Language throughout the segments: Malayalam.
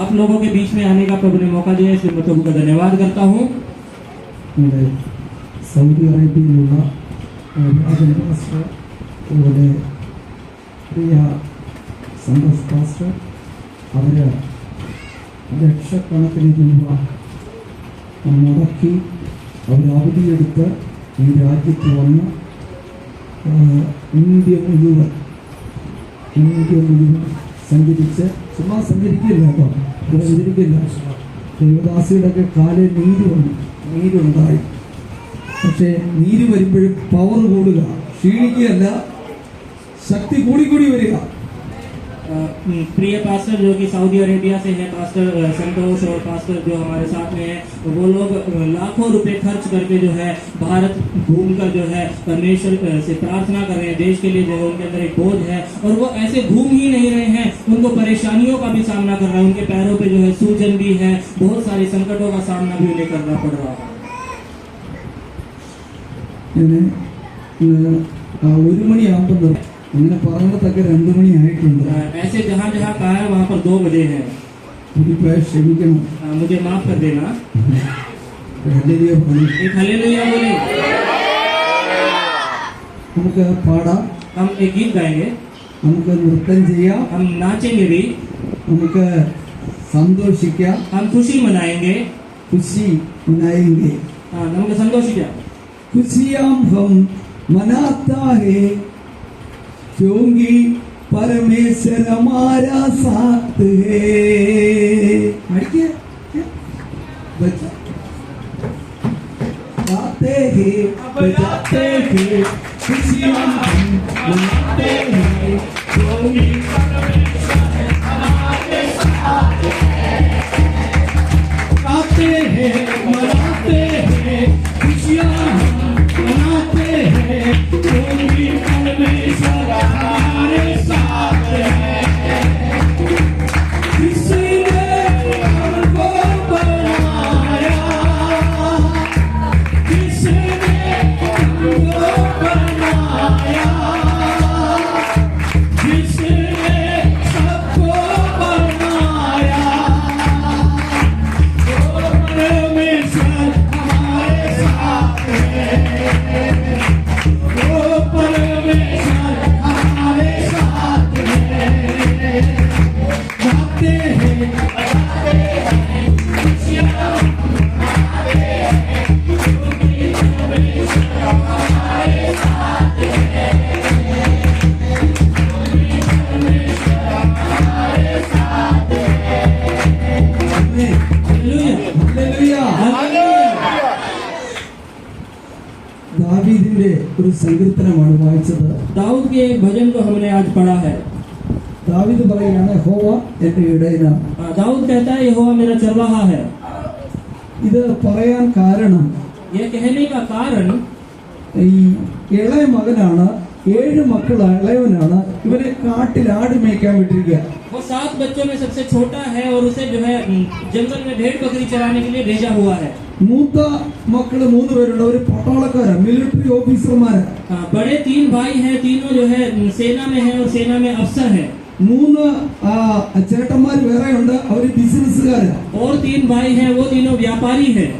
आप लोगों के बीच में आने का प्रभु ने मौका दिया, इसलिए मैं प्रभु का धन्यवाद करता हूँ। സൗദി അറേബ്യയിലുള്ള രാജൻ പാസ്റ്റർ, അതുപോലെ പ്രിയ സന്തോഷ് പാസ്റ്റർ, അവർ ലക്ഷക്കണക്കിന് രൂപ മുടക്കി അവർ അവധിയെടുത്ത് ഈ രാജ്യത്ത് വന്ന് ഇന്ത്യ മുഴുവൻ സഞ്ചരിച്ച്, ചുമ്മാ സഞ്ചരിക്കില്ല കേട്ടോ, ഇവിടെ സഞ്ചരിക്കില്ല, ദേവദാസിയുടെയൊക്കെ കാലിൽ നീരുണ്ടായി. പക്ഷേ നീര് വരുമ്പോഴും പവർ കൂടുക, ക്ഷീണിക്കുകയല്ല, ശക്തി കൂടിക്കൂടി വരിക. प्रिय पास्टर जो कि सऊदी अरेबिया से है, पास्टर संतोष और पास्टर जो हमारे साथ में है, वो लोग लाखों रुपए खर्च करके जो है भारत घूमकर जो है परमेश्वर से प्रार्थना कर रहे हैं देश के लिए, जो है उनके अंदर एक बोझ है और वो ऐसे घूम ही नहीं रहे हैं, उनको परेशानियों का भी सामना कर रहा है, उनके पैरों पे जो है सूजन भी है, बहुत सारे संकटों का सामना भी उन्हें करना पड़ रहा है। ഒരു മണിയാകുമ്പോൾ അങ്ങനെ പറയുന്നതൊക്കെ 2 മണി ആയിട്ടുണ്ട്. ऐसे जहाँ जहाँ कहा है वहाँ पर 2 बजे है, ക്ഷമിക്കണം, मुझे माफ कर देना। ഹല്ലേലൂയ പറയൂ. एक हालेलुया बोले, നമുക്ക് പാടാം, हम एक गीत गाएंगे, നമുക്ക് നൃത്തം ചെയ്യാം, हम नाचेंगे भी, നമുക്ക് സന്തോഷിക്കാം, हम खुशी मनाएंगे, खुशी मनाएंगे, നമുക്ക് സന്തോഷിക്കാം। खुशियां हम मनाता है क्योंकि परमेश्वर हमारा साथ है। गाते हैं बजाते हैं, खुशियां हम मनाते हैं क्योंकि परमेश्वर हमारे साथ है। गाते हैं मनाते हैं, खुशियां मनाते हैं क्योंकि परमेश्वर हमारे साथ है। किसने हमको बनाया, किसने हमको बनाया, किसने सबको बनाया, परमेश्वर हमारे साथ है, परमेश्वर हमारे साथ है। गाते हैं बजाते हैं, खुशियां मनाते हैं क्योंकि परमेश्वर हमारे साथ है, परमेश्वर हमारे साथ है। Hallelujah, hallelujah. ദാവീദിന്റെ ഒരു സങ്കീർത്തനമാണ് വായിച്ചത്. दाऊद के एक भजन को हमने आज पढ़ा है। ദാവീദ് പറയുകയാണ്, യഹോവ എന്റെ ഇടയനാണ്. दाऊद कहता है यहोवा मेरा चरवाहा है। ഇത് പറയാൻ കാരണം, ये कहने का कारण, ഈ ഇളയ മകനാണ്, 7 മക്കൾ ഇളയവനാണ്, ഇവരെ കാട്ടിൽ ആട് മേയ്ക്കാൻ വിട്ടിരിക്കുക. वो 7 बच्चों में सबसे छोटा है और उसे जो है जंगल में भेड़ बकरी चराने के लिए भेजा हुआ है। മൂത്ത മക്കള് 3 പേരുണ്ട്, ഒരു പട്ടാളക്കാരാണ്, മിലിറ്ററി ഓഫീസർമാര്. बड़े 3 भाई हैं, तीनों जो है सेना में है और सेना में अफसर है। 3 ചേട്ടന്മാര് വേറെ ഉണ്ട്, അവര് ബിസിനസ്സുകാര്. और 3 भाई हैं, वो तीनों व्यापारी हैं।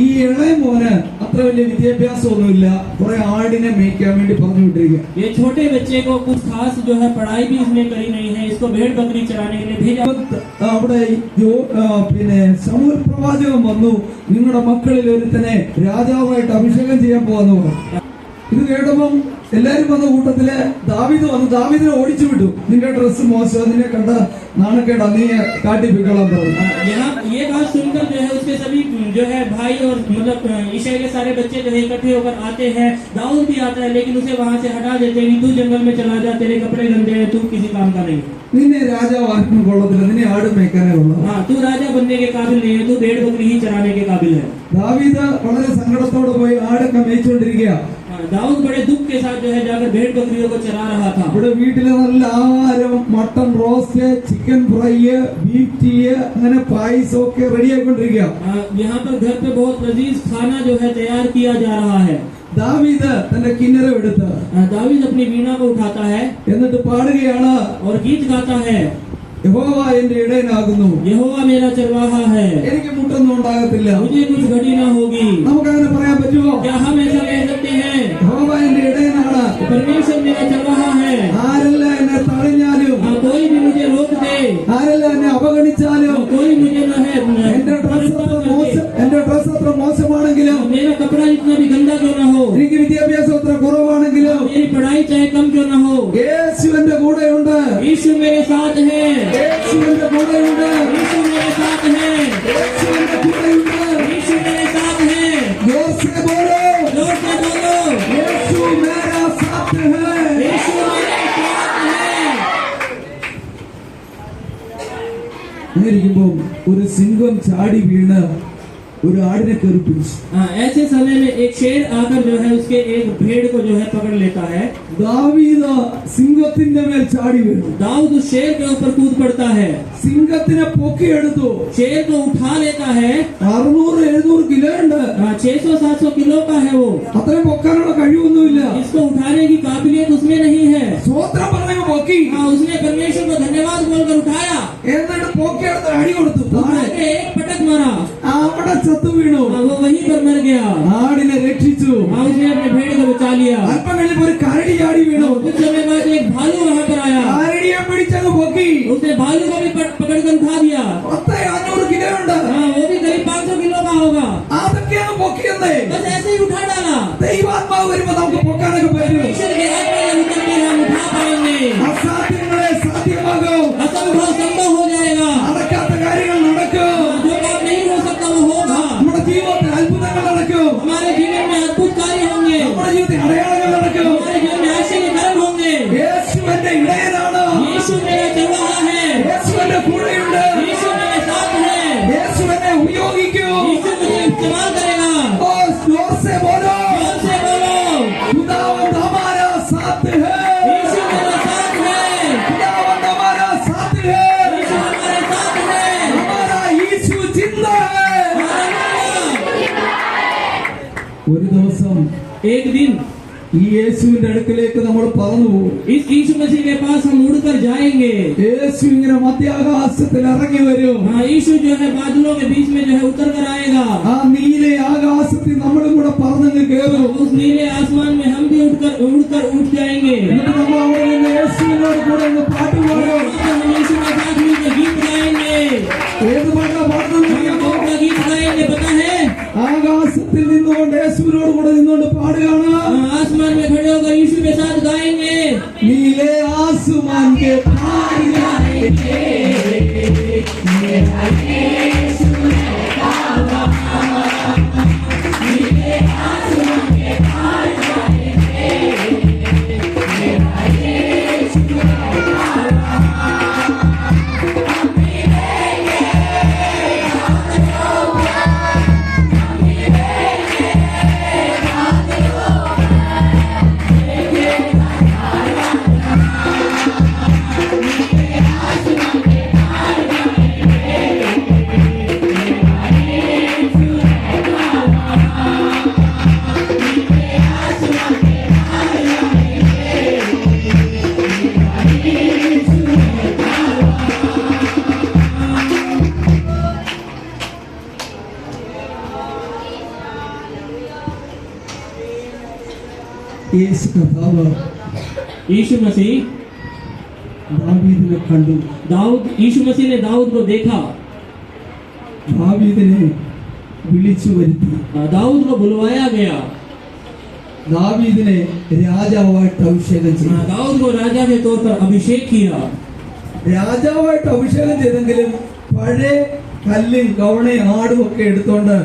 ഈ ഇളയ മോന് അത്ര വലിയ വിദ്യാഭ്യാസമൊന്നുമില്ല, കുറെ ആടിനെ മേയ്ക്കാൻ വേണ്ടി പറഞ്ഞു വിട്ടിരിക്കുക. ये छोटे बच्चे को कुछ खास जो है पढ़ाई भी इसने करी नहीं है, इसको भेड़ बकरी चराने के लिए भेजा। അവിടെ പിന്നെ ശമൂവേൽ പ്രവാചകൻ വന്നു, നിങ്ങളുടെ മക്കളിൽ ഒരുത്തനെ രാജാവായിട്ട് അഭിഷേകം ചെയ്യാൻ പോവാന്ന് പറഞ്ഞു. ഇത് കേട്ടപ്പം എല്ലാരും വന്ന കൂട്ടത്തില് ദാവീദ് വന്നു, ദാവീദിനെ ഓടിച്ചു വിട്ടു. നിന്റെ ഡ്രസ്സ് മോശം, നിന്നെ കണ്ട നാണക്കേടാ, നീ കാട്ടിപ്പിക്കളാൻ പറഞ്ഞു. यहाँ ये बात सुनकर जो है उसके सभी जो है भाई और मतलब ईसाई के सारे बच्चे जो है इकट्ठे होकर आते हैं। दाऊद भी आता है लेकिन उसे वहाँ से हटा देते हैं, तू जंगल में चला जा, तेरे कपड़े गंदे हैं, तू किसी काम का नहीं। നിന്നെ രാജാവാക്കും കൊള്ളത്തില്ല, നിന്നെ ആട് മേയ്ക്കാനേ കൊള്ളാം. हाँ, तू राजा बनने के काबिल नहीं है, तू भेड़ बकरी ही चराने के काबिल है। ദാവീദ് വളരെ സങ്കടത്തോടെ പോയി ആടൊക്കെ മേയിച്ചുകൊണ്ടിരിക്കുക. दाऊद बड़े दुख के साथ जो है जाकर भेड़ बकरियों को चरा रहा था। ഇവിടെ വീട്ടില് നല്ല ആഹാരം, mutton roast, chicken fry, beef tea, അങ്ങനെ പായസം ഒക്കെ റെഡിയായിക്കൊണ്ടിരിക്കുക. यहाँ पर घर पे बहुत लजीज खाना जो है तैयार किया जा रहा है। ദാവീദ് തന്റെ കിന്നരം എടുത്ത് दाऊद अपनी वीणा को उठाता है എന്നിട്ട് പാടുകയാണ്. और गीत गाता है। യഹോവ എന്റെ ഇടയനാകുന്നു, यहोवा मेरा चरवाहा है, എനിക്ക് മുട്ടൊന്നും ഉണ്ടാകത്തില്ല. मुझे कुछ घटी ना होगी। നമുക്കങ്ങനെ പറയാൻ പറ്റുമോ? क्या हम ऐसा कह सकते हैं? യഹോവ എന്റെ ഇടയനാണ്, परमेश्वर मेरा चरवाहा है, ആരെല്ലാം എന്നെ തടഞ്ഞാലും, कोई भी मुझे रोक दे, ആരെല്ലാം എന്നെ അവഗണിച്ചാലും, कोई मुझे न है എന്റെ ഡ്രസ് അത്ര മോശമാണെങ്കിലും, मेरा कपड़ा जितना भी गंदा क्यों ना हो, എനിക്ക് വിദ്യാഭ്യാസം അത്ര കുറവാണെങ്കിലും, मेरी पढ़ाई चाहे कम क्यों ना हो, യേശു എന്റെ കൂടെയുണ്ട്, यीशु मेरे साथ है, യേശു എന്റെ കൂടെയുണ്ട്, यीशु मेरे साथ है, യേശു എന്റെ കൂടെയുണ്ട്. यीशु मेरे साथ है। जोर से बोलो, जोर से बोलो, യേശു मेरा साथ है. यीशु मेरे साथ है। ഇരിക്കുമ്പോൾ ഒരു സിംഹം ചാടി വീണ് ഒരു ആടിനെ കയറി പിടിച്ചു. ऐसे समय में एक शेर आकर जो है उसके एक भेड़ को जो है पकड़ लेता है। ദാവീദ് സിംഹത്തിന്റെ മേൽ ചാടി വീണു. दाऊद उस शेर के ऊपर कूद पड़ता है, സിംഹത്തിനെ പൊക്കിയെടുത്തു. शेर को उठा लेता है। 600-700 കിലോ ഉണ്ട്. 600-700 किलो का है वो, അത്രയും പൊക്കാനുള്ള കഴിവൊന്നുമില്ല. इसको उठाने की काबिलियत उसमें नहीं है। സ്വോത്രം പറഞ്ഞു പൊക്കി. उसने परमेश्वर को धन्यवाद बोलकर उठाया, എന്നിട്ട് പൊക്കിയെടുത്ത് അടി കൊടുത്തു. उठा के एक पटक मारा, അവിടെ ചത്തു വീണു. वो वहीं पर मर गया। ആടിനെ രക്ഷിച്ചു. उसने अपने भेड़ को बचा लिया। അല്പം കഴിഞ്ഞപ്പോൾ ഒരു കരടി ചാടി വീണു. कुछ समय बाद एक भालू वहाँ पर आया, കരടിയെ പിടിച്ചങ്ങ് പൊക്കി. उसने भालू को भी पकड़ कर उठा दिया। 500 കിലോ ഉണ്ട്. वो भी करीब 500 किलो का होगा। അതൊക്കെയാണ് പൊക്കിയെന്നേ. बस ऐसे ही उठा डाला। ദൈവാത്മാവ് വരുമ്പോ നമുക്ക് പൊക്കാനൊക്കെ പറ്റും. ईश्वर के आत्मा जब उतरती है, हम उठा पाएंगे। അസാധ്യങ്ങളെ സാധ്യമാകും. असंभव संभव हो जाएगा। നടക്കാത്ത കാര്യങ്ങൾ നടക്കും. जो काम नहीं हो सकता वो होगा। നമ്മുടെ ജീവിതത്തിൽ അത്ഭുതങ്ങൾ നടക്കും. हमारे जीवन में अद्भुत कार्य होंगे, നമ്മുടെ ജീവിതത്തിൽ അടയാളങ്ങൾ നടക്കും. हमारे जीवन में आश्चर्य कर्म होंगे। യേശു എന്റെ ഇടയനാണ്. यीशु मेरा चरवाहा है, യേശു എന്റെ കൂടെയുണ്ട്. यीशु मेरे साथ है, യേശു എന്നെ ഉപയോഗിക്കും. यीशु मुझे इस्तेमाल करेगा। ഓ जोर से बोलो, जोर से बोलो, खुदावंद हमारा साथ है. यीशु मेरा साथ है, खुदावंद हमारा साथ है. यीशु हमारे साथ है। हमारा यीशु जिंदा है. हालेलुया। ഒരു ദിവസം एक दिन ഈ യേശുവിന്റെ അടുക്കലേക്ക് നമ്മൾ പറന്നു പോകും. इस यीशु मसीह के पास हम उड़कर जाएंगे। യേശു ഇങ്ങനെ മധ്യാകാശത്തിൽ ഇറങ്ങി വരും. यीशु जो है बादलों के बीच में जो है उतर कर आएगा। ആ നീല ആകാശത്തിൽ നമ്മളും കൂടെ പറന്നങ്ങ് കയറും. उस नीले आसमान में हम भी उड़कर उठ जाएंगे। എന്നിട്ട് നമ്മൾ അവിടെ നിന്ന് യേശുവിനോട് കൂടെ ഒന്ന് പാട്ട് പാടും. हम यीशु के साथ मिलकर गीत गाएंगे। ഏത് പാട്ടാ പാടുന്നത്? कौन सा गीत गाएंगे पता है? ആകാശത്തിൽ നിന്നുകൊണ്ട് യേശുവിനോട് കൂടെ നിന്നുകൊണ്ട് പാടുകയാണ്. आसमान में खड़े होकर यीशु के साथ गाएंगे। नीले आसमान के पार जाएंगे, मेरा यीशु होगा। नीले आसमान के पार जाएंगे, मेरा यीशु होगा। हम मिलेंगे, हम होगा, हम मिलेंगे, हम होगा। യേശു കർത്താവ് यीशु मसीह ദാവീദിനെ കണ്ടു. यीशु मसीह ने दाऊद को देखा, ദാവീദിനെ വിളിച്ചു വരുത്തി. दाऊद को बुलवाया गया। ദാവീദിനെ രാജാവായിട്ട് അഭിഷേകം ചെയ്തു. दाऊद को राजा के तौर पर अभिषेक किया। രാജാവായിട്ട് അഭിഷേകം ചെയ്തെങ്കിലും പഴയ കല്ലും കവണയും ആടും ഒക്കെ എടുത്തോണ്ട്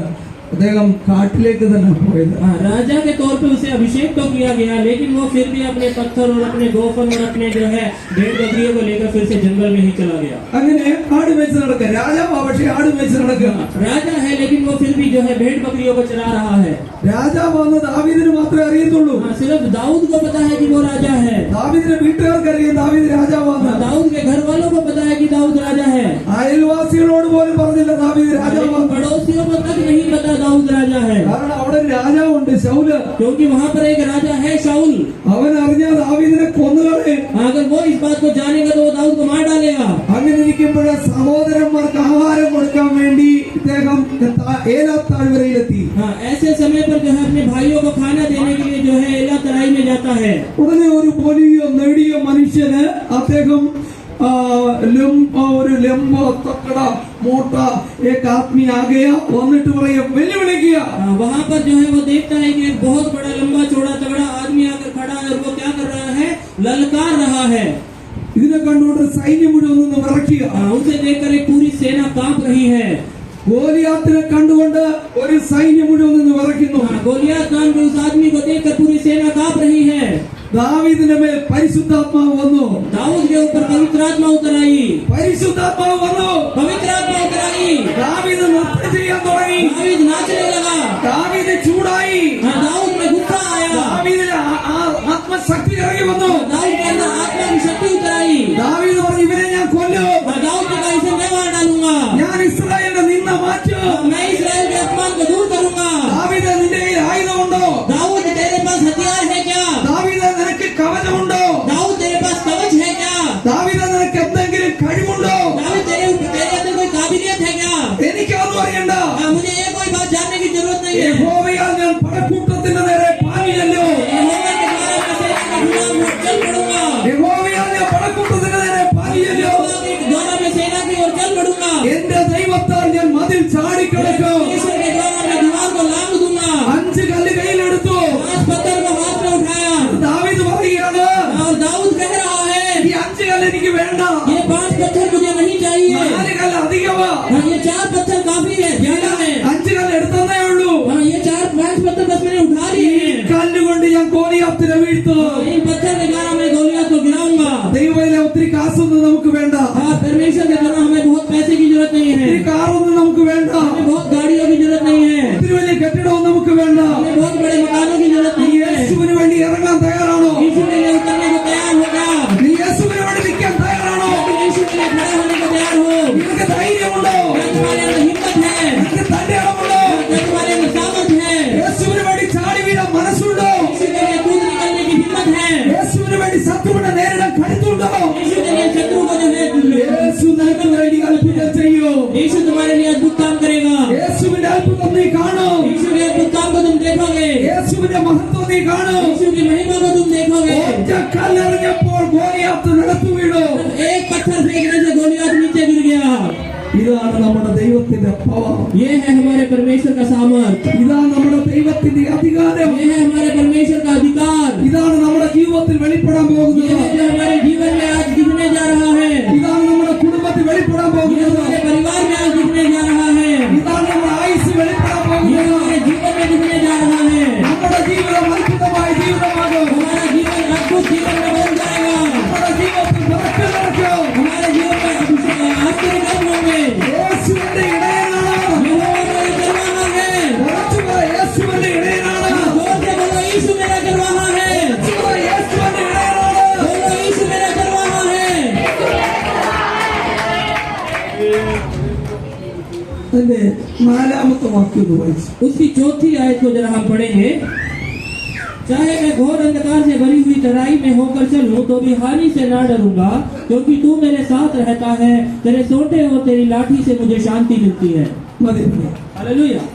അദ്ദേഹം കാട്ടിലേക്ക് തന്നെ പോയത്. राजा के तौर पे उसे अभिषेक तो किया गया, लेकिन वो फिर भी अपने पत्थर और अपने गोफन और अपने जो है भेड़ बकरियों को लेकर फिर से जंगल में ही चला गया। അങ്ങനെ ആട് മേച്ച് നടക്കുക. രാജാവാ പക്ഷെ ആട് മേച്ച് നടക്കുക. राजा है लेकिन वो फिर भी जो है भेड़ बकरियों को चला रहा है। രാജാവാന്ന് ദാവീദിന് മാത്രമേ അറിയത്തുള്ളൂ. सिर्फ दाऊद को पता है कि वो राजा है। ദാവീദിന്റെ വീട്ടുകാർക്ക് അറിയാം ദാവീദ് രാജാവാന്ന്. दाऊद के घर वालों को पता है कि दाऊद राजा है। അയൽവാസികളോട് പോലും പറഞ്ഞില്ല ദാവീദ് രാജാവാന്ന്. पड़ोसियों को तक नहीं पता दाऊद राजा है, കാരണം അവിടെ ഒരു രാജാവുണ്ട് ശൗല്. क्योंकि वहाँ पर एक राजा है शाऊल। അവൻ അറിഞ്ഞാൽ ദാവീദിനെ കൊന്നുകളയും. अगर वो इस बात को जानेगा तो वो दाऊद को मार डालेगा। അങ്ങനെ അവർക്ക് ആഹാരം കൊടുക്കാൻ വേണ്ടി ഇദ്ദേഹം ഏലാത്ത് താഴ്വരയിലെത്തി. ऐसे समय पर जो है अपने भाइयों को खाना देने के लिए जो है एला तराई में जाता है. ഉടനെ ഒരു വലിയ നെടിയ മനുഷ്യന് അദ്ദേഹം ഒരു ലംബ തക്കട മോട്ട एक आदमी आ गया വന്നിട്ട് പറയാ വെല്ലുവിളിക്കുക. वहाँ पर जो है वो देखता है कि एक बहुत बड़ा लंबा चौड़ा तगड़ा आदमी आकर खड़ा है और वो क्या कर रहा है, ललकार रहा है. ഇതിനെ കണ്ടുകൊണ്ട് സൈന്യം മുഴുവൻ നിന്ന് വിറയ്ക്കുക. उसे देखकर एक पूरी सेना कांप रही है. ഗോലിയാത്തിനെ കണ്ടുകൊണ്ട് ഒരു സൈന്യം മുഴുവൻ നിന്ന് വിറയ്ക്കുന്നു. गोलियत नाम के उस आदमी को देखकर पूरी सेना कांप रही है. ദാവീദിന്റെ മേൽ പരിശുദ്ധാത്മാവ് വന്നു. दाऊद के ऊपर पवित्र आत्मा उतर आई. പരിശുദ്ധാത്മാവ് വന്നു. पवित्र आत्मा उतर आई. ദാവീദ് നൃത്തം ചെയ്യാൻ തുടങ്ങി. दाऊद नाचने लगा. ദാവീദ് ചൂടായി. दाऊद में गुस्सा आया. ദാവീദിന് ആത്മശക്തി ഇറങ്ങി വന്നു. दाऊद के अंदर आत्मा की शक्ति उतर आई. ദാവീദ് പറഞ്ഞു ഇവനെ ഞാൻ കൊല്ലും. दाऊद ने कहा इसे मैं मार डालूंगा. ഞാൻ ഇസ്രായേലിന്റെ നിന്ന മാറ്റും. मैं इस्राएल के अपमान को दूर करूंगा. ദാവീദ് നിന്റെ കയ്യിൽ ആയുധമുണ്ടോ? दाऊद तेरे पास हथियार है क्या? ദാവീദ് നിനക്ക് കവചമുണ്ടോ? दाऊद तेरे पास कवच है क्या? ദാവീദ് നിനക്ക് എന്തെങ്കിലും കഴിവുണ്ടോ? दाऊद तेरे अंदर कोई काबिलियत है क्या? എനിക്കൊന്നും അറിയണ്ട. मुझे ये कोई बात जानने की जरूरत नहीं है. യഹോവയാൽ ഞാൻ പടക്കൂട്ടത്തിന്റെ നേരെ പാഞ്ഞല്ലോ. यहोवा के द्वारा मैं सेना के खिलाफ चल पड़ूंगा. യഹോവയാൽ ഞാൻ പടക്കൂട്ടത്തിന്റെ നേരെ പാഞ്ഞല്ലോ. यहोवा के द्वारा मैं सेना की ओर चल पड़ूंगा. എന്റെ ദൈവത്താൽ ഞാൻ മതിൽ ചാടിക്കിടക്കും. ईश्वर के द्वारा मैं दीवार को लांग दूंगा. 5 കല്ല് കയ്യിലെടുത്തു. 5 पत्थर को हाथ में उठाया. ദാവീദ് പറയുകയാണ് और दाऊद कह रहा है ഈ 5 കല്ല് എനിക്ക് വേണ്ട. ये 5 पत्थर मुझे नहीं चाहिए. 4 കല്ല് അധികമാ. ये 4 पत्थर काफी है, ज्यादा है. 5 കല്ല് എടുത്തതേ ഉള്ളൂ. ये 4-5 पत्थर बस मैंने उठा लिए हैं. കല്ലുകൊണ്ട് ഞാൻ ഗോലിയാത്തിനെ വീഴ്ത്തും. इन पत्थर के द्वारा मैं गोलियत को गिराऊंगा. ദൈവത്തിലെ ഒത്തിരി കാശൊന്നും നമുക്ക് വേണ്ട. परमेश्वर के द्वारा हमें बहुत पैसे की जरूरत नहीं है. ഒത്തിരി കാറൊന്നും നമുക്ക് വേണ്ട. हमें बहुत गाड़ियों की जरूरत नहीं है. ഒത്തിരി വലിയ കെട്ടിടവും നമുക്ക് വേണ്ട. हमें बहुत बड़े मकानों की जरूरत नहीं है. യേശുവിന് വേണ്ടി ഇറങ്ങാൻ തയ്യാറാണോ? यीशु के लिए उतरने को तैयार हो गया. നീ യേശുവിന് വേണ്ടി നിൽക്കാൻ തയ്യാറാണോ? यीशु के लिए खड़े होने को तैयार हो. നിനക്ക് ധൈര്യമുണ്ടോ? तुम्हारे अंदर हिम्मत है. നിനക്ക് തന്റെ ഇടമുണ്ടോ? तुम्हारे अंदर सामर्थ है. യേശുവിന് വേണ്ടി ചാടി വീഴാൻ മനസ്സുണ്ടോ? यीशु के लिए कूद निकलने की हिम्मत है. യേശുവിന് വേണ്ടി ശത്രുവിനെ നേരിടാൻ കരുത്തുണ്ടോ? यीशु के लिए शत्रु को जो है യേശു നിനക്ക് വേണ്ടി അത്ഭുതം ചെയ്യോ? यीशु तुम्हारे लिए अद्भुत काम करेगा. യേശുവിന്റെ അത്ഭുതം നീ കാണും. यीशु के अद्भुत काम को तुम देखोगे. യേശുവിന്റെ മഹത്വം നീ കാണും. यीशु की महिमा को तुम देखोगे. ഒറ്റ കല്ലെറിഞ്ഞപ്പോൾ ഗോലിയാത്ത് നിലത്തു വീണു. एक पत्थर फेंकने से गोलियत नीचे गिर गया. ഇതാണ് നമ്മുടെ ദൈവത്തിന്റെ പവർ. ये है हमारे परमेश्वर का सामर्थ. ഇതാണ് നമ്മുടെ ദൈവത്തിന്റെ അധികാരം. ये है हमारे परमेश्वर का अधिकार. ഇതാണ് നമ്മുടെ ജീവിതത്തിൽ വെളിപ്പെടാൻ ये പോകുന്നത്. है जो हमारे जीवन में आज दिखने जा रहा है. ഇതാണ് നമ്മുടെ കുടുംബത്തിൽ വെളിപ്പെടാൻ ये പോകുന്നത്. हमारे परिवार में आज दिखने जा रहा है. ഇതാണ് നമ്മുടെ ആയുസ് വെളിപ്പെടാൻ ये പോകുന്നത്. हमारे जीवन में दिखने जा रहा है. നമ്മുടെ ജീവിതം അത്ഭുതമായ ജീവിതമാകും. हमारा जीवन अद्भुत जीवन में बन जाएगा. നമ്മുടെ ജീവിതത്തിൽ നിറയ്ക്കും നടക്കും. हमारे जीवन में आश्चर्य काम होंगे. യേശുവിന്റെ ഇടയനാണ്. यहोवा मेरा करवाहा है. ഉറച്ചുപറ, യേശുവിന്റെ ഇടയനാണ്. जोर से बोलो यीशु मेरा करवाहा है. ഉറച്ചുപറ, യേശുവിന്റെ ഇടയനാണ്. बोलो यीशु मेरा करवाहा है. അതിന്റെ 4ാമത്തെ വാക്യം ഒന്ന് വായിച്ചു. उसकी चौथी आयत को जरा हम पढ़ेंगे. चाहे मैं घोर अंधकार से भरी हुई तराई में होकर चलूं तो भी हानि से ना डरूंगा, क्योंकि तू मेरे साथ रहता है. तेरे सोटे और तेरी लाठी से मुझे शांति मिलती है. മതി. हालेलुया.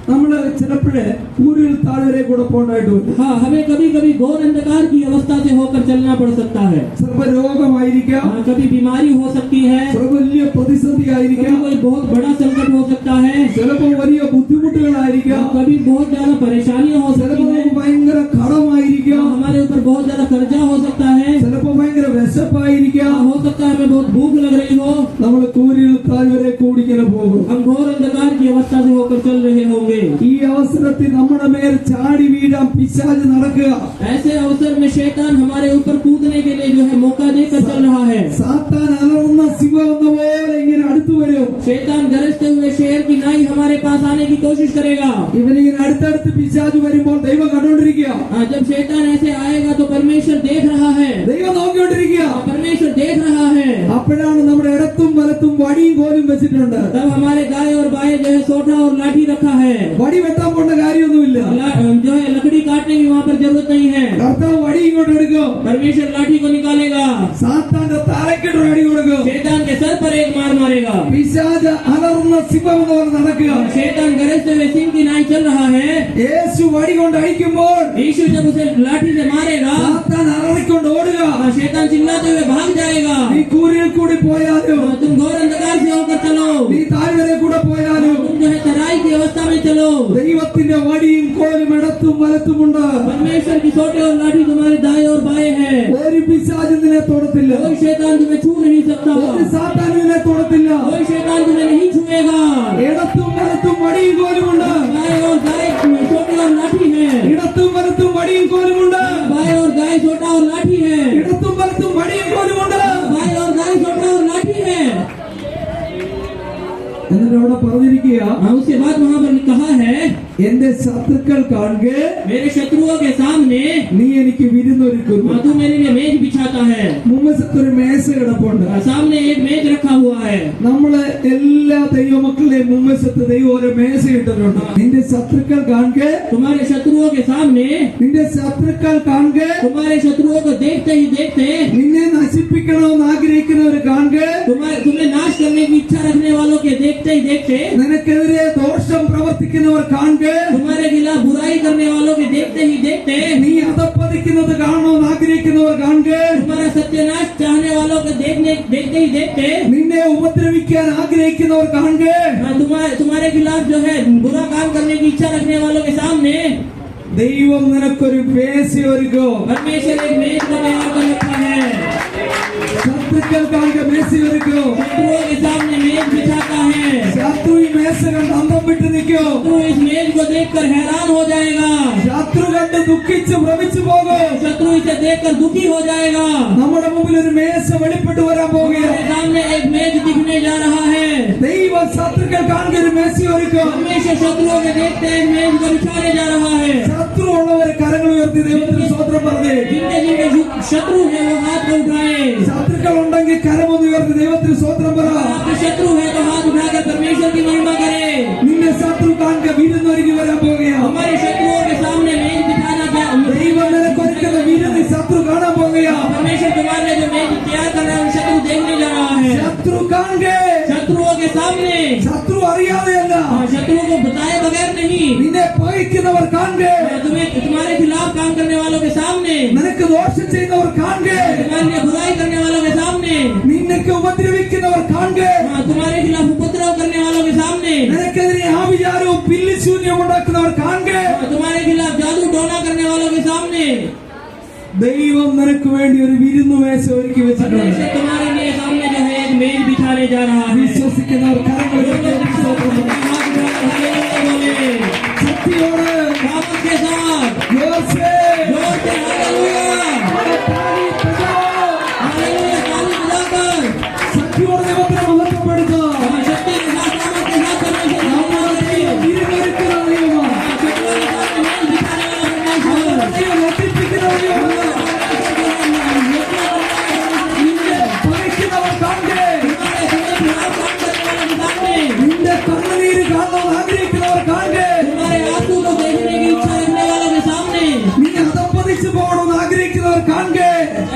നമ്മള് ചിലപ്പോഴേ ഊരിൽ താഴ്വരെ കൂടെ പോകേണ്ടതായിട്ട് വരും. हाँ, हमें कभी कभी घोर अंधकार की अवस्था से होकर चलना पड़ सकता है. ചിലപ്പോൾ രോഗമായിരിക്കാം. हाँ, कभी बीमारी हो सकती है. ചിലപ്പോൾ വലിയ പ്രതിസന്ധി कभी ആയിരിക്കാം. कोई बहुत बड़ा संकट हो सकता है. ചിലപ്പോൾ വലിയ ബുദ്ധിമുട്ടുകളായിരിക്കാം. कभी बहुत ज्यादा परेशानियां हो सकती ചിലപ്പോൾ है. ഭയങ്കര കടമായിരിക്കാം. हमारे ऊपर बहुत ज्यादा कर्जा हो सकता है. ചിലപ്പോൾ ഭയങ്കര വിശപ്പായിരിക്കാം. हो सकता है हमें बहुत भूख लग रही हो. നമ്മൾ കൂരിൽ താഴ്വരെ കൂടിങ്ങനെ പോകും. हम घोर अंधकार की अवस्था से होकर चल रहे होंगे. ഈ അവസരത്തിൽ നമ്മുടെ മേൽ ചാടി വീഴാൻ പിശാച് നടക്കുക. ऐसे अवसर में शैतान हमारे ऊपर कूदने के लिए जो है मौका देकर चल रहा है. സാത്താൻ അലറുന്ന സിംഹം എന്ന പോലെ ഇങ്ങനെ അടുത്തു വരും. शैतान गरजते हुए शेर की नाई हमारे पास आने की कोशिश करेगा. ഇവനിങ്ങനെ അടുത്തടുത്ത് പിശാച് വരുമ്പോൾ ദൈവം കണ്ടുകൊണ്ടിരിക്കുക. जब शैतान ऐसे आएगा तो परमेश्वर देख रहा है. ദൈവം നോക്കിക്കൊണ്ടിരിക്കുക. परमेश्वर देख रहा है. അപ്പോഴാണ് നമ്മുടെ ഇടത്തും വലത്തും വടിയും കോലും വെച്ചിട്ടുണ്ട്. तब हमारे दाएं और बाएं जो है सोटा और लाठी रखा है. വടി വെട്ടാൻ പോണ്ട കാര്യമൊന്നുമില്ല. जो है लकड़ी काटने की वहाँ पर जरूरत नहीं है. കർത്താവ് വടി ഇങ്ങോട്ട് എടുക്കും. परमेश्वर लाठी को निकालेगा. സാത്താന്റെ തലയ്ക്കൊരു അടി കൊടുക്കും. शैतान के सर पर एक मार मारेगा. പിശാച് അലറുന്ന സിംഹം എന്ന് പറഞ്ഞ് നടക്കുക. शैतान गरजते हुए सिंह की नाई चल रहा है. യേശു വടി കൊണ്ട് അടിക്കുമ്പോൾ यीशु जब उसे लाठी से मारेगा സാത്താൻ അലറിക്കൊണ്ട് ഓടുക. शैतान चिल्लाते हुए भाग जाएगा. നീ കൂരിൽ കൂടി പോയാലും तुम घोर अंधकार से होकर चलो. നീ താഴ്വരെ കൂടെ പോയാലും तुम जो है तराई की अवस्था में चलो. ദൈവത്തിന്റെ വടിയും കോലും ഇടത്തും വലത്തുമുണ്ട്. परमेश्वर की सोटे और लाठी तुम्हारे दाएं और बाएं है. ഒരു പിശാച് നിന്നെ തൊടത്തില്ല. कोई शैतान तुम्हें छू नहीं सकता. ഒരു സാത്താൻ നിന്നെ തൊടത്തില്ല. कोई शैतान तुम्हें नहीं छुएगा. ഇടത്തും വലത്തും വടിയും കോലുമുണ്ട്. बाएं और दाएं सोटे और लाठी है. ഇടത്തും വലത്തും വടിയും കോലുമുണ്ട്. बाएं और दाएं सोटा और लाठी है. ഇടത്തും വലത്തും വടിയും കോലുമുണ്ട്. बाएं और दाएं सोटा और लाठी है. എന്നിട്ട് അവിടെ പറഞ്ഞിരിക്കുക, उसके बाद वहाँ पर कहा है എന്റെ ശത്രുക്കൾ കാണുക मेरे शत्रुओं के सामने നീ എനിക്ക് വിരുന്നൊരുക്കുന്നു. तू मेरे लिए मेज बिछाता है. മുമ്പത്തൊരു മേശ കിടപ്പുണ്ട്. सामने एक मेज रखा हुआ है. നമ്മള് എല്ലാ ദൈവമക്കളുടെയും മുമ്പത്ത് ദൈവം ഒരു മേശ ഇട്ടിട്ടുണ്ട്. നിന്റെ ശത്രുക്കൾ കാണുക, तुम्हारे शत्रुओं के सामने നിന്റെ ശത്രുക്കൾ കാണുക, तुम्हारे शत्रुओं को देखते ही देखते നിന്നെ നശിപ്പിക്കണമെന്ന് ആഗ്രഹിക്കുന്നവർ കാണുക, तुम्हें नाश करने की इच्छा रखने वालों के देखते ही देखते നിനക്കെതിരെ ദോഷം പ്രവർത്തിക്കുന്നവർ കാണുക, तुम्हारे खिलाफ बुराई करने वालों के देखते ही देखते നീ അധപ്പതിക്കുന്നത് കാണണമെന്ന് ആഗ്രഹിക്കുന്നവർ കാണുക, तुम्हारा सत्यानाश चाहने वालों को देखते ही देखते നിന്നെ ഉപദ്രവിക്കാൻ ആഗ്രഹിക്കുന്നവർ കാണുക, तुम्हारे खिलाफ जो है बुरा काम करने की इच्छा रखने वालों के सामने ദൈവം നിനക്കൊരു മേശ ഒരുക്കോ. परमेश्वर एक मेज को तैयार कर रखा है. ശത്രുക്കൾ കാണുക മേശ ഒരുക്കോ. शत्रुओं के सामने मेज बिछाता है. ശത്രു ഈ മേശ കണ്ട് അന്തം വിട്ട് നിൽക്കോ. शत्रु इस मेज को देखकर हैरान हो जाएगा. ശത്രു കണ്ട് ദുഃഖിച്ച് ഭ്രമിച്ചു പോകും. शत्रु इसे देखकर दुखी हो जाएगा. നമ്മുടെ മുമ്പിൽ ഒരു മേശ വെളിപ്പെട്ട് വരാൻ പോകുകയാണ്. हमारे सामने एक मेज दिखने जा रहा है. ദൈവ ശത്രുക്കൾ കാണുക ഒരു മേശ ഒരുക്കോ. परमेश्वर शत्रुओं के देखते एक मेज को बिछाने जा रहा है. ശത്രു ഉള്ളവരെ കരങ്ങൾ ഉയർത്തി ദൈവത്തിന് സ്തോത്രം പറഞ്ഞേ. जिनके शत्रु है वो हाथ को उठाए. ശത്രുക്കൾ ഉണ്ടെങ്കിൽ കരമൊന്ന് ഉയർത്തി ദൈവത്തിന് സ്തോത്രം പറ. आपके शत्रु है तो हाथ उठाकर परमेश्वर की महिमा करे. നിന്നെ ശത്രു കാണുക വിരുന്നൊരുക്കി വരാൻ പോകുകയാണ്. हमारे शत्रुओं के सामने मेज बिठाना ദൈവം നിനക്കൊരുക്കുന്ന വിരുന്ന് ശത്രു കാണാൻ പോകുകയാണ്. परमेश्वर तुम्हारे लिए जो मेज तैयार कर रहा है शत्रु देखने जा रहा है. ശത്രു കാണുക. शत्रुओं के सामने ശത്രു അറിയാതെയല്ല, शत्रुओं को बताए बगैर नहीं. നിന്നെ പകയ്ക്കുന്നവർ കാണുക. तुम्हारे खिलाफ काम करने वालों के सामने നിനക്ക് ദോഷം ചെയ്യുന്നവർ കാണുക. तुम्हारे लिए बुराई करने वालों के सामने നിന്നൊക്കെ ഉപദ്രവിക്കുന്നവർ കാണുക. तुम्हारे खिलाफ उपद्रव करने वालों के सामने നിനക്കെതിരെ ആവിചാരവും പില്ലിശൂന്യം ഉണ്ടാക്കുന്നവർ കാണുക. तुम्हारे खिलाफ जादू टोना करने वालों के सामने ദൈവം നിനക്ക് വേണ്ടി ഒരു വിരുന്നു മേശ ഒരുക്കി വെച്ചിട്ടുണ്ട്. परमेश्वर तुम्हारे लिए सामने जो है एक मेज बिछाने जा रहा है. വിശ്വസിക്കുന്നവർ കരങ്ങൾ ഉയർത്തി ദൈവത്തിന് സ്തോത്രം പറ. ശക്തിയോടെ सामर्थ के साथ യോസേ जोर से हालेलुया താലി ബജാओ. हालेलुया ताली बजाकर ശക്തിയോടെ ദൈവത്തെ മഹത്വപ്പെടുത്തുക. शक्ति के साथ सामर्थ के साथ परमेश्वर നമ്മുടെ ദൈവം വിരുന്നൊരുക്കുന്ന ദൈവമാണ്. शत्रुओं के सामने मेज बिछाने वाला परमेश्वर നമ്മുടെ ദൈവം രക്ഷിപ്പിക്കുന്ന ദൈവമാണ്. നിന്നെ പകയ്ക്കുന്നവർ കാണുക. നിന്റെ കണ്ണുനീര് കാണാൻ ആഗ്രഹിക്കുന്നവർ കാണുക. तुम्हारे आंसू को देखने की इच्छा रखने वालों के सामने നീ അധപ്പതിച്ചു പോകണമെന്ന് ആഗ്രഹിക്കുന്നവർ കാണുക.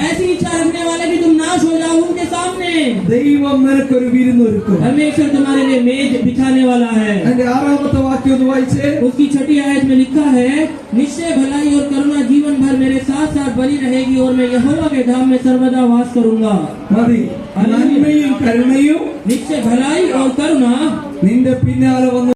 ऐसी इच्छा रखने वाले कि तुम नाश हो जाओ उनके सामने ദൈവം നിനക്കൊരു വിരുന്നൊരുക്കും. परमेश्वर तुम्हारे लिए मेज बिछाने वाला है. അതിന്റെ 6ാമത്തെ വാക്യം ഒന്ന് വായിച്ചേ. उसकी 6ठी आयत में लिखा है निश्चय भलाई और करुणा जीवन भर मेरे साथ साथ बनी रहेगी और मैं यहोवा के धाम में सर्वदा वास करूंगा. മതി. നന്മയും കരുണയും निश्चय भलाई और करुणा നിന്റെ പിന്നാലെ വന്നു.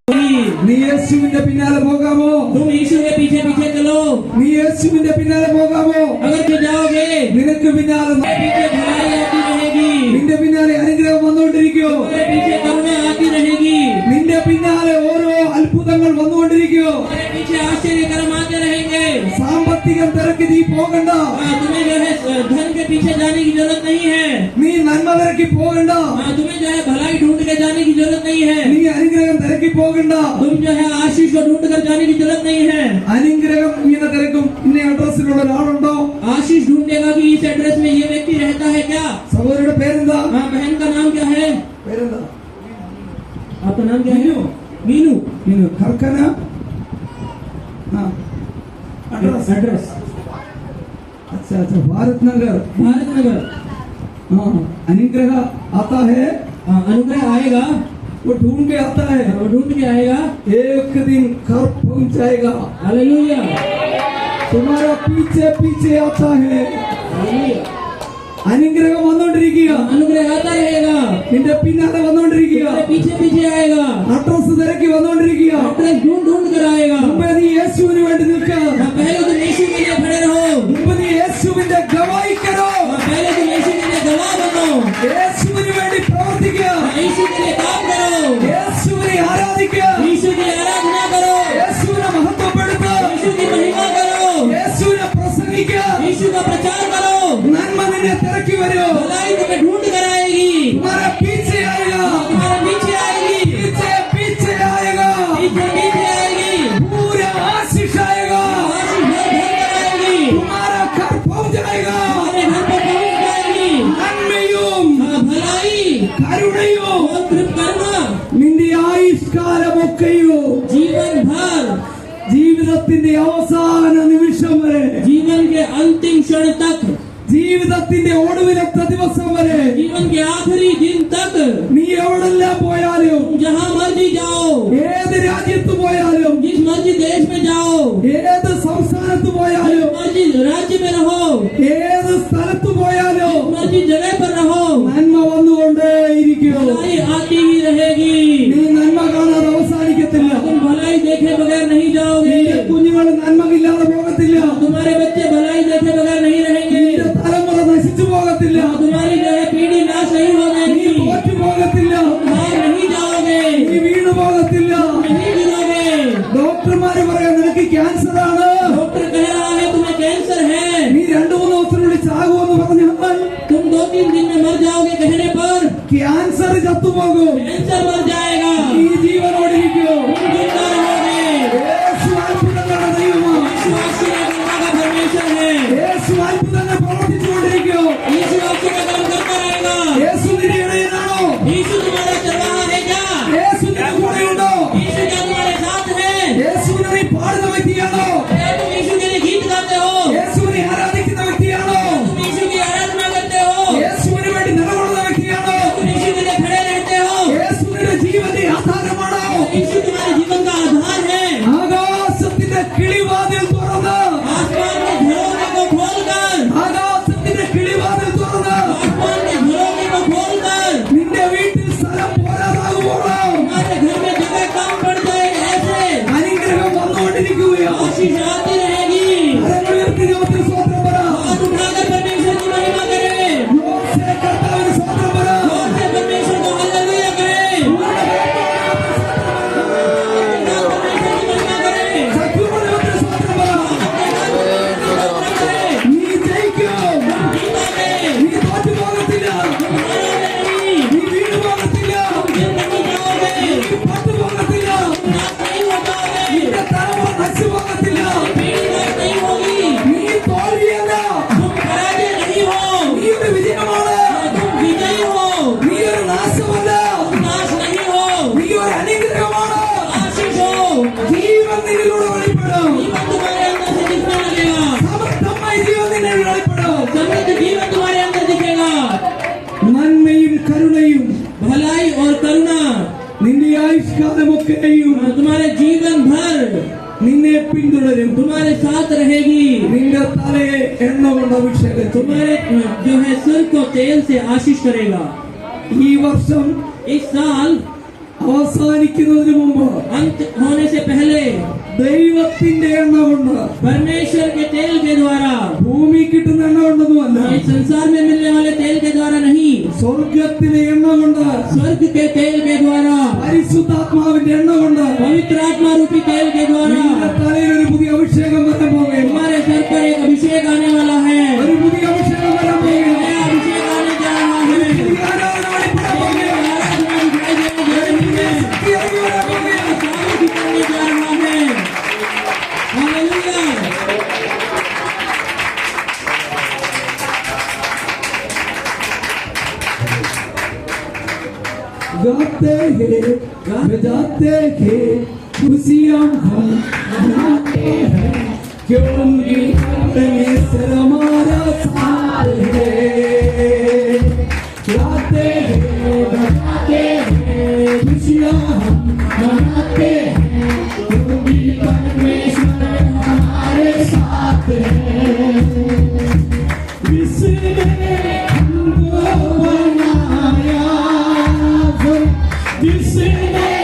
നീ യേശുവിന്റെ പിന്നാലെ പോകാമോ? तुम यीशु के पीछे पीछे चलो. നീ യേശുവിന്റെ പിന്നാലെ പോകാമോ? अगर तुम जाओगे നിനക്ക് പിന്നാലെ पीछे भलाई आती रहेगी. നിന്റെ പിന്നാലെ അനുഗ്രഹം വന്നുകൊണ്ടിരിക്കോ? तुम्हारे पीछे करुणा आती रहेगी. നിന്റെ പിന്നാലെ ഓരോ അത്ഭുതങ്ങൾ വന്നുകൊണ്ടിരിക്കോ? तुम्हारे पीछे आश्चर्य कर्म आते रहेंगे. സാമ്പത്തികം തിരക്കി നീ പോകണ്ട. तुम्हें जो है धन के पीछे जाने की जरूरत नहीं है. നീ നന്മ തിരക്കി പോകണ്ട. तुम्हें जो है भलाई ढूंढ के जाने की की जरूरत नहीं है। നീ അനുഗ്രഹം തിരക്കി പോകണ്ട. तुम जो है आशीष को ढूंढ कर जाने की जरूरत नहीं है। അനുഗ്രഹം ഇങ്ങനെ തിരക്കും. ഇന്ന അഡ്രസ്സിലുള്ള ഒരാളുണ്ടോ? आशीष ढूंढेगा कि इस एड्रेस में ये व्यक्ति रहता है क्या। സഹോദരിയുടെ പേരെന്താ? हाँ, बहन का नाम क्या है? പേരെന്താ? आपका नाम क्या है? मीनू। मीनू खरखना. हाँ एड्रेस अच्छा अच्छा भारत नगर. भारत नगर। हाँ अनुग्रह आता है. हाँ, अनुग्रह आएगा, वो ढूंढ के आता है. वो ढूंढ के आएगा, एक दिन घर पहुंचाएगा. हालेलुया, तुम्हारा पीछे पीछे आता है. हालेलुया। അനുഗ്രഹം വന്നോണ്ടിരിക്കുക. अनुग्रह आता रहेगा, നിന്റെ പിന്നാലെ വന്നോണ്ടിരിക്കുക. तुम्हारे पीछे पीछे आएगा, അഡ്രസ് തിരക്കി വന്നോണ്ടിരിക്കുക. एड्रेस ढूंढ ढूंढ कर आएगा। മുമ്പേ നീ യേശുവിന് വേണ്ടി നിൽക്കുക. हाँ, पहले तुम यीशु के लिए खड़े रहो। മുമ്പ് നീ യേശുവിന്റെ ഗവായിക്കണോ. हाँ, पहले तुम यीशु के लिए गवाह बनो। യേശുവിന് വേണ്ടി പ്രവർത്തിക്കുക. यीशु के लिए काम करो, യേശുവിനെ ആരാധിക്കുക. यीशु की आराधना करो, യേശുവിനെ മഹത്വപ്പെടുത്തുക. यीशु की महिमा करो, യേശുവിനെ പ്രസംഗിക്കുക. यीशु का प्रचार करो। നന്മ നിന്നെ തിരക്കി വരൂ. भलाई तुम्हें ढूंढ कर आएगी, तुम्हारा पीछे आएगा. तुम्हारे पीछे आएगी, पीछे पीछे आएगा. पीछे पीछे आएगी, पूरा आशीष आएगा. आशीष भर भर कर आएगी, तुम्हारा घर पहुंच जाएगा. तुम्हारे घर पर पहुंच जाएगी। നന്മയും हाँ, भलाई കരുണയും और करुणा നിന്റെ ആയുഷ്കാലമൊക്കെയും जीवन भर, ജീവിതത്തിന്റെ അവസാന നിമിഷം വരെ, जीवन के अंतिम क्षण तक, ജീവിതത്തിന്റെ ഒടുവിലത്തെ ദിവസം വരെ, जीवन के आखिरी दिन तक, നീ എവിടെല്ലാം പോയാലും, तुम जहाँ मर्जी जाओ, ഏത് രാജ്യത്ത് പോയാലും, जिस मर्जी देश में जाओ, ഏത് സംസ്ഥാനത്ത് പോയാലും, मर्जी राज्य में रहो, ഏത് സ്ഥലത്ത് പോയാലും मर्जी जगह पर रहो, നന്മ വന്നുകൊണ്ടേയിരിക്കും. भलाई आती ही रहेगी। നീ നന്മ കാണാതെ അവസാനിക്കത്തില്ല. तुम भलाई देखे बगैर नहीं जाओगे, നിന്റെ കുഞ്ഞുങ്ങൾ നന്മയില്ലാതെ പോകത്തില്ല. तुम्हारे बच्चे भलाई देखे बगैर नहीं रहेंगे, നിന്റെ തലമുറ നശിച്ചു പോകത്തില്ല. तुम्हारी जो है पीढ़ी नाश नहीं हो നീ जाएगी, തോറ്റു പോകത്തില്ല. हार नहीं जाओगे, നീ വീണു പോകത്തില്ല. नहीं गिरोगे। ഡോക്ടർമാര് പറയാൻ നിനക്ക് ക്യാൻസർ ആണ്, डॉक्टर कह रहा है तुम्हें कैंसर है, നീ 2-3 ദിവസത്തിനുള്ളിൽ ചാകുമെന്ന് പറഞ്ഞാൽ तुम 2-3 दिन में मर जाओगे कहने पर ക്യാൻസർ ചത്തുപോകും. कैंसर मर जाएगा, നീ ജീവനോടിരിക്കും. तुम जिंदा रहोगे। യേശു അത്ഭുതങ്ങളുടെ ദൈവമാണ്. यीशु आश्चर्य करने का परमेश्वर है, യേശു അത്ഭുതങ്ങൾ പ്രവർത്തിച്ചുകൊണ്ടിരിക്കും. यीशु आश्चर्य काम करता रहेगा। യേശു നിന്റെ ഇടയനാണോ? यीशु तुम्हारा चरवाहा है क्या? യേശു നിന്റെ കൂടെയുണ്ടോ? यीशु क्या तुम्हारे साथ है? യേശുവിനെ നീ പാടുന്ന വ്യക്തിയാണോ? क्या तुम यीशु के लिए गीत गाते हो? യേശുവിനെ ആരാധിക്കുന്ന വ്യക്തിയാണോ? तुम यीशु की आराधना करते हो? യേശുവിന് വേണ്ടി നിലകൊള്ളുന്ന വ്യക്തിയാണോ? तुम यीशु के लिए खड़े रहते हो? യേശുവിന്റെ ജീവന്റെ ആധാരമാണോ? यीशु तुम्हारे जीवन का आधार है। ആകാശത്തിന്റെ കിളിവാതിൽ തുറന്ന്, आसमान के झरोखे को खोलकर, ആകാശത്തിന്റെ കിളിവാതിൽ തുറന്ന് आसमान के झरोखे को खोलकर നിന്റെ വീട്ടിൽ സ്ഥലം പോരാതാകുമ്പോഴോ तुम्हारे घर में जगह कम पड़ जाए ऐसे അനുഗ്രഹം വന്നുകൊണ്ടിരിക്കുകയോ? आशीष आती रहेगी। കരങ്ങൾ ഉയർത്തി ദൈവത്തിന് സ്തോത്രം പറ. हाथ उठाकर परमेश्वर की महिमा करें, യോസേഫ് കർത്താവിന് സ്തോത്രം പറ. जोर से परमेश्वर को हालेलुया करें, परमेश्वर की महिमा करें, ശക്തിയോടെ ദൈവത്തിന് സ്തോത്രം പറ. നീ ജയിക്കും. നീ തോറ്റു പോകത്തില്ല. നീ വീണു പോകത്തില്ല. നീ പട്ടു പോകത്തില്ല. നിന്റെ തലമുറ നശിച്ചു പോകത്തില്ല. നീ തോൽവിയല്ല. നീ ഒരു വിജയമാണ്. നീ ഒരു നാശമല്ല. നീ ഒരു അനുഗ്രഹമാണ്. ജീവൻ നിന്നിലൂടെ വെളിപ്പെടും. സമർത്ഥമായ ജീവൻ നിന്നിൽ വെളിപ്പെടും. जीवन तुम्हारे अंदर दिखेगा, നന്മയും കരുണയും भलाई और करुणा നിന്റെ ആയുഷ്കാലമൊക്കെയും तुम्हारे जीवन भर നിന്നെ പിന്തുടരും. तुम्हारे साथ रहेगी। നിന്റെ തലയെ എണ്ണ കൊണ്ട് അഭിഷേകം. तुम्हारे जो है सिर को तेल से आशीष करेगा। ഈ വർഷം इस साल അവസാനിക്കുന്നതിന് മുമ്പ് अंत होने से पहले ദൈവത്തിന്റെ എണ്ണ കൊണ്ട്, परमेश्वर के तेल के द्वारा, ഭൂമി കിട്ടുന്ന എണ്ണ കൊണ്ടൊന്നുമല്ല, ये संसार में मिलने वाले तेल के द्वारा नहीं, സ്വർഗത്തിലെ എണ്ണ കൊണ്ട്, स्वर्ग के तेल के द्वारा, പരിശുദ്ധാത്മാവിന്റെ എണ്ണ കൊണ്ട് पवित्र आत्मा रूपी तेल के द्वारा നിന്റെ തലയിൽ ഒരു പുതിയ അഭിഷേകം വരാൻ പോകുകയാണ്. तुम्हारे सर पर एक अभिषेक आने वाला है, ഒരു പുതിയ അഭിഷേകം വരാൻ പോകുകയാണ്. नया अभिषेक आने जा रहा है, പുതിയ ആരാധന വെളിപ്പെടാൻ പോകുകയാണ്. आराधना दिखाई देगी। गाते हैं बजाते हैं खुशियाँ हम मनाते हैं क्योंकि परमेश्वर हमारा साथ है गाते हैं बजाते हैं खुशियाँ हम मनाते हैं क्योंकि परमेश्वर हमारे साथ है जिसने हमको बनाया जिसने